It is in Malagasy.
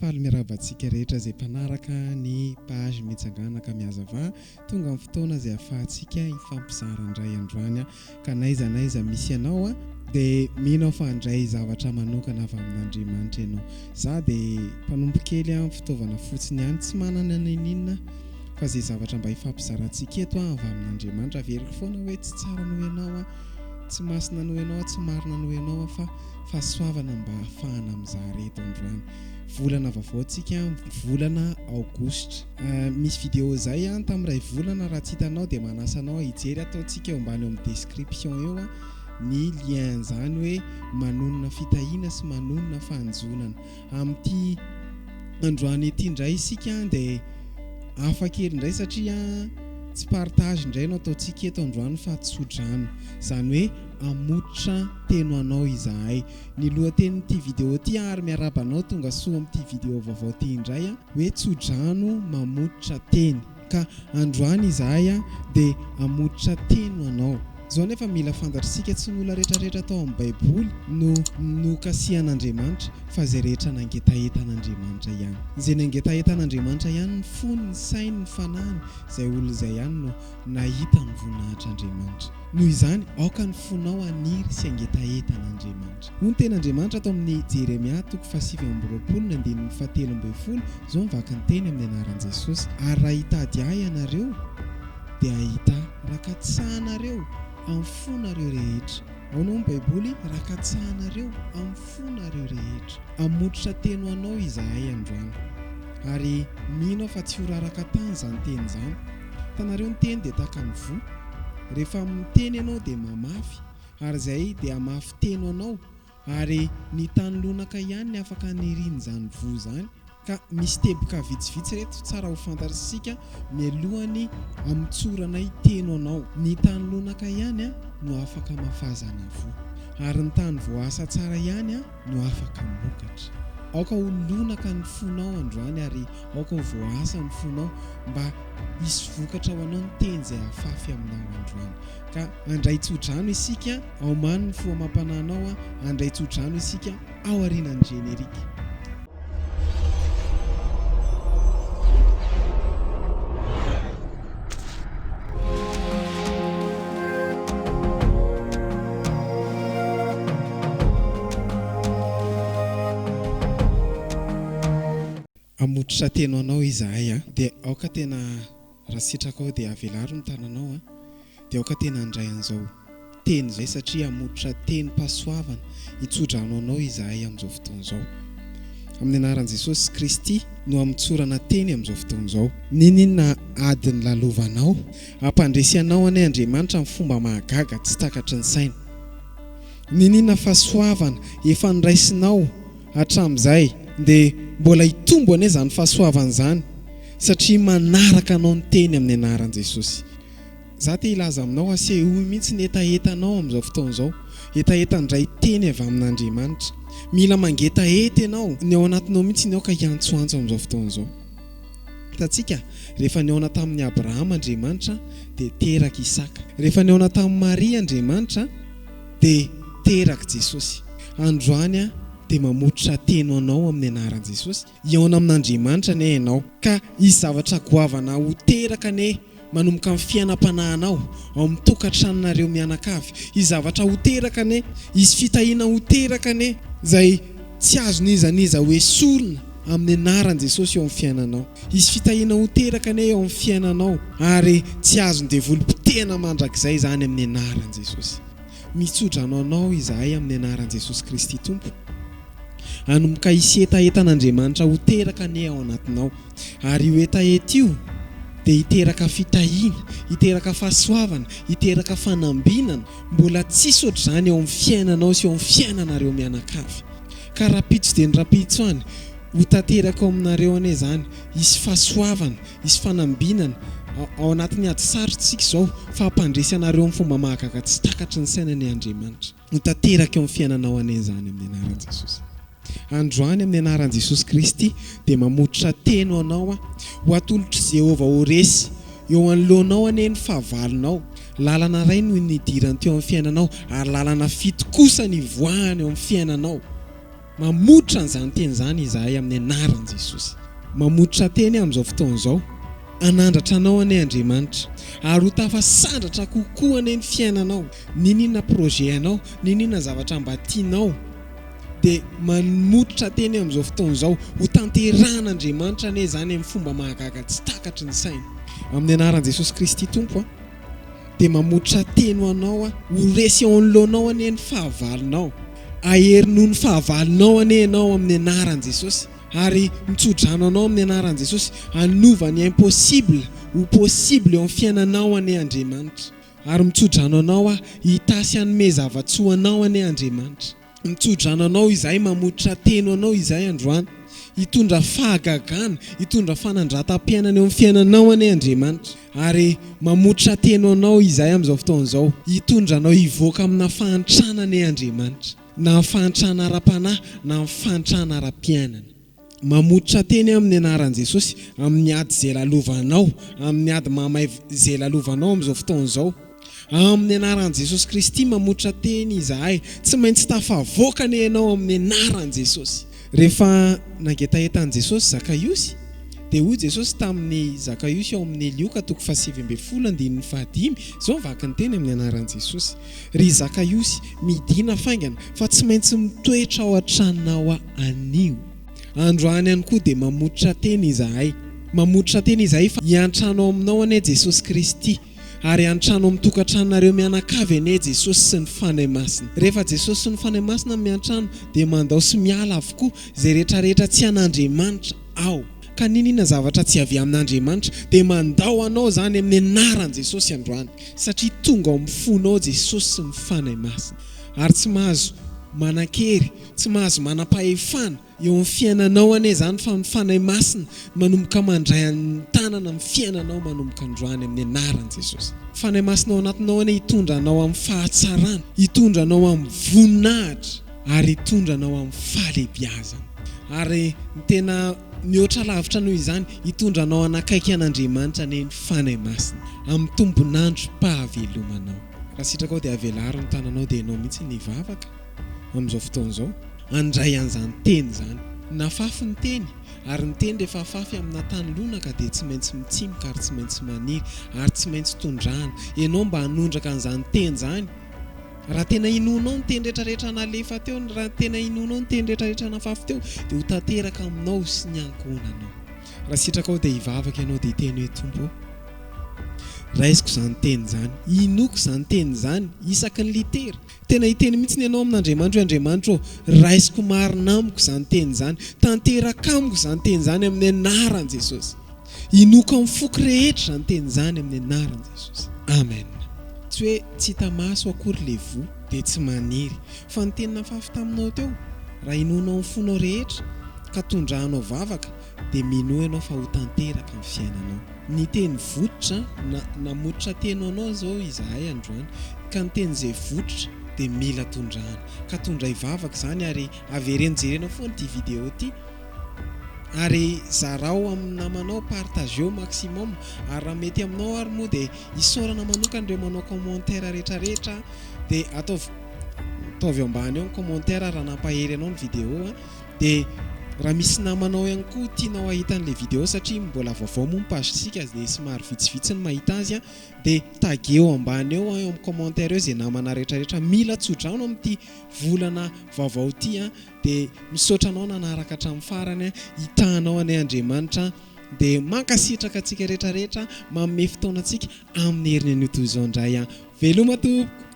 Paly miarabantsika rehetra izay mpanaraka ny page Mitsangana ka Mihazava tonga amin'ny fotoana izay ahafahantsika hifampizara handray androany ka naiza misy ianao dia mino fa handray zavatra manokana avy amin'Andriamanitra ianao. Za dia mpanompo-kely amin'ny fitaovana fotsiny ihany tsy manana n'inona fa izay zavatra mba hifampizarantsika eto avy amin'Andriamanitra averiko foana hoe tsy tsara noho ianao tsy masina noho ianao tsy marina noho ianao fa fahasoavana mba hahafahana mizara eto androany. Volana vaovaontsika volana aogositra. Misy vidéo zay tamin'iray volana raha tsy hitanao dia manasanao hijery ataontsika eo ambany amin'ny description eo ny lien zany hoe manonona fitahiana sy manonona fanjonana. Amin'ity androany ity indray isika dia afakely indray satria tsy partage indray no ataontsika eto androany fa tso-drano, zany hoe amototra teny anao izahay. Ny lohatenin'ity vidéo ity ary miarabanao tonga soa amin'ity vidéo vaovao ity indray hoe tso-drano mamototra teny, ka androany izahay dia amototra teny anao. Zao nefa mila fantatritsika tsy ny olona rehetrarehetra tao amin'ny Baiboly no kasihan'Andriamanitra fa izay rehetra nangetahetan'Andriamanitra ihany. Izay nangetahetan'Andriamanitra ihany ny fony, ny sainy, ny fanahiny, izay olona izay ihany no nahita ny voninahitr'Andriamanitra. Noho izany aoka ny fonao haniry sy angetahetan'Andriamanitra. Hoy ny ten'Andriamanitra atao amin'ny Jeremia 7:17 zao mivaka ny teny amin'ny anaran'i Jesosy: ary raha hitady ahy ianareo dia ahita rakatsahanareo amin'ny fonareo rehetra. Ao no Baiboly rakatsahanareo amin'ny fonareo rehetra. Amototra teny anao izahay androany. Ary mino fa tsy horaraka tany izany teny izany. Tanareo ny teny dia tahaka ny vo. Rehefa miteny ianao dia mamafy, ary izay dia hamafy teny anao, ary ny tany lonaka ihany ny afaka haniriana izany vo izany. Ka misy teboka vitsivitsy reto tsara ho fantatritsika mialohany amitsorana teny anao. Ny tany lonaka ihany no afaka mafazana vo, ary ny tany voasa tsara ihany no afaka mokatra. Aoka ho lonaka ny fonao androany ary aoka ho voasa ny fonao mba hisy vokatra ho anao ny teny izay afafy aminao androany. Ka handray tso-drano isika ao many ny foamam-pananao, handray tso-drano isika ao aorianan'ny generika. Amototra teny anao izahay dia aoka tena raha sitraka ao dia avelaro ny tananao dia aoka tena handray an'izao teny izay satria amototra teny pasoavana hitso-drano anao izahay amin'izao fotoana izao. Amin'ny anaran'i Jesosy Kristy no amitsorana teny amin'izao fotoana izao. Ninona adiny lalovanao ampandresy anao anay Andriamanitra amin'ny fomba mahagaga tsy takatry ny saina. Ninona fahasoavana efa niraisinao hatramin'izay dia mbola hitombo ane izany fahasoavana izany satria manaraka anao ny teny amin'ny anaran'i Jesosy. Za te hilaza aminao asehoy mihitsy ny etahetanao amin'izao fotoana izao, etahetandray teny avy amin'Andriamanitra. Mila mangetaheta ianao, ny ao anatinao mihitsy ny ao ka hiantsoantso amin'izao fotoana izao. Hitantsika rehefa niaona tamin'ny Abrahama Andriamanitra dia teraka Isaka, rehefa niaona tamin'ny Maria Andriamanitra dia teraka Jesosy. Androany dia mamototra teny anao amin'ny anaran'i Jesosy, hiaona amin'Andriamanitra ane ianao, ka izy zavatra goavana ho teraka ane manomboka amin'ny fiainam-panahinao ao amin'ny tokantranonareo mianakavy. Izy zavatra ho teraka ane, izy fitahiana ho teraka ane izay tsy azo nizaniza hoe sorona amin'ny anaran'i Jesosy eo amin'ny fiainanao. Izy fitahiana ho teraka ane eo amin'ny fiainanao ary tsy azo ndevolom-potehana mandrakizay izany amin'ny anaran'i Jesosy. Mitso-drano anao izahay amin'ny anaran'i Jesosy Kristy Tompo. Hanomboka hisy etahetan'Andriamanitra ho teraka ane ao anatinao, ary io etahet io dia hiteraka fitahiana, hiteraka fahasoavana, hiteraka fanambinana mbola tsisy ohatr'izany eo amin'ny fiainanao sy eo amin'ny fiainanareo mianakavy. Ka rapitso dia ny rapitso any ho tanteraka ao aminareo ane izany, hisy fahasoavana, hisy fanambinana ao anatin'ny ady sarotsika izao fa hampandresy anareo amin'ny fomba mahagaga tsy takatry ny sainan'ny Andriamanitra. Ho tanteraka eo amin'ny fiainanao ane izany amin'ny anaran'i Jesosy. Androany amin'ny anaran'i Jesosy Kristy dia mamototra teny anao ho atolotry Jehova ho resy eo anoloanao ane ny fahavalonao. Lalana iray no nidirany teo amin'ny fiainanao ary lalana fito kosa ny voahany eo amin'ny fiainanao. mamotra an'izany teny izany izahay amin'ny anaran'i Jesosy. Mamotra teny amin'izao fotoana izao, anandratra anao anie Andriamanitra, ary ho tafasandratra kokoa anie ny fiainanao, ninina projet anao, ninina zavatra mba tianao, dia mamotra teny amin'izao fotoana izao ho tanteran'Andriamanitra anie izany amin'ny fomba mahagaga tsy takatry ny saina. Amin'ny anaran'i Jesosy Kristy Tompo dia mamotra teny ho anao ho resy ao anoloanao anie ny fahavalonao, aherino ny fahavalonao anie ianao amin'ny anaran'i Jesosy, ary mitso-drano anao amin'ny anaran'i Jesosy, hanova ny impossible ho possible eo amin'ny fiainanao anie Andriamanitra, ary mitso-drano anao hitasy hanome zava-tsoa anao anie Andriamanitra. Mitso-drano anao izay mamotra teny anao izay androany, hitondra fahagagana, hitondra fanandrantam-piainana eo amin'ny fiainanao anie Andriamanitra, ary mamotra teny anao izay amin'izao fotoana izao hitondra anao hivoaka amina fahantrana anie Andriamanitra, na fahantrana ara-panahy na fahantrana ara-piainana. Mamotra teny amin'ny anaran'i Jesosy amin'ny ady izay lalovanao, amin'ny ady mamay izay lalovanao amin'izao fotoana izao. Amin'ny anaran'i Jesosy Kristy mamotra teny izahay, tsy maintsy tafavoaka anie ianao amin'ny anaran'i Jesosy. Rehefa nangetahetan'i Jesosy Zakaiosy, dia hoy Jesosy tamin'ny Zakaiosy ao amin'ny Lioka 7:15 izao vaky ny teny amin'ny anaran'i Jesosy: ry Zakaiosy, midina faingana fa tsy maintsy mitoetra ao an-tranonao anio. Androany ihany koa dia mamotra teny izahay, mamotra teny izahay fa hiantrano aminao anie Jesosy Kristy, ary hiantrano amin'ny tokantranonareo mianakavy anie Jesosy sy ny fanahy masina. Rehefa Jesosy sy ny fanahy masina miantrano dia mandao sy miala avokoa izay rehetrarehetra tsy an'Andriamanitra ao. Ka ninina zavatra tsy avy amin'Andriamanitra dia mandao anao zany amin'ny anaran'i Jesosy androany, satria tonga ao amin'ny fonao Jesosy sy ny fanahy masina, ary tsy mahazo manan-kery, tsy mahazo manam-pahefana eo amin'ny fiainanao anie zany fa ny fanahy masina manomboka mandray ny tanana amin'ny fiainanao manomboka androany amin'ny anaran'i Jesosy. Fanahy masina ao anatinao anie hitondra anao amin'ny fahatsarana, hitondra anao amin'ny voninahitra, ary hitondra anao amin'ny fahalebiazana, ary ny tena mihoatra lavitra noho izany hitondra anao anakaiky an'Andriamanitra anie ny fanahy masina amin'ny tombonandro mpahavelomanao. Raha sitraka ao dia avelaro ny tananao dia ianao mihitsy nivavaka amin'izao fotoana izao handray an'izany teny izany. Nafafy ny teny, ary ny teny rehefa afafy amina tany lonaka dia tsy maintsy mitsimoka ary tsy maintsy maniry ary tsy maintsy tondrahana. Ianao mba hanondraka an'izany teny izany. Raha tena inonao ny teny rehetrarehetra nalefa teo, raha tena inonao ny teny rehetrarehetra nafafy teo, dia ho tanteraka aminao sy ny ankohonanao. Raha sitraka ao dia hivavaka ianao dia hiteny hoe Tompo, raisiko izany teny izany, inoko izany teny izany isaky ny litera. Tena hiteny mihitsy ny ianao amin'Andriamanitra hoe Andriamanitra raisiko marina amiko izany teny izany, tanteraka amiko izany teny izany amin'ny anaran'i Jesosy. Inoko amin'ny foko rehetra izany teny izany amin'ny anaran'i Jesosy. Amen. Tsy hoe tsy hita maso akory le vo dia tsy maniry, fa ny teny nafafy taminao teo raha inonao amin'ny fonao rehetra ka tondrahanao vavaka dia minoa ianao fa ho tanteraka amin'ny fiainanao. Ny teny vototra namotra teny anao zao izahay androany, ka ny teny izay vototra dia mila tondrahana, ka tondray vavaka izany, ary averenjerena foana ity video ity, ary zarao amin'ny namanao, partageo maximum, ary raha mety aminao ary moa dia isaorana manokana ireo manao commentaire rehetrarehetra, dia ataovy ambany eo ny commentaire raha nampahery anao ny video, dia raha misy namanao ihany koa tianao ahitan'ilay video, satria mbola vaovao moa pagesika dia somary vitsivitsy ny mahita azy, dia tageo ambany eo amin'ny commentaire eo izay namana rehetrarehetra mila tso-drano amin'ity volana vaovao ity, dia misaotra anao nanaraka hatramin'ny farany, hitanao anie Andriamanitra, dia mankasitraka antsika rehetrarehetra manome fotoana antsika amin'ny herin'ny anio toy izao indray. Veloma tompoko.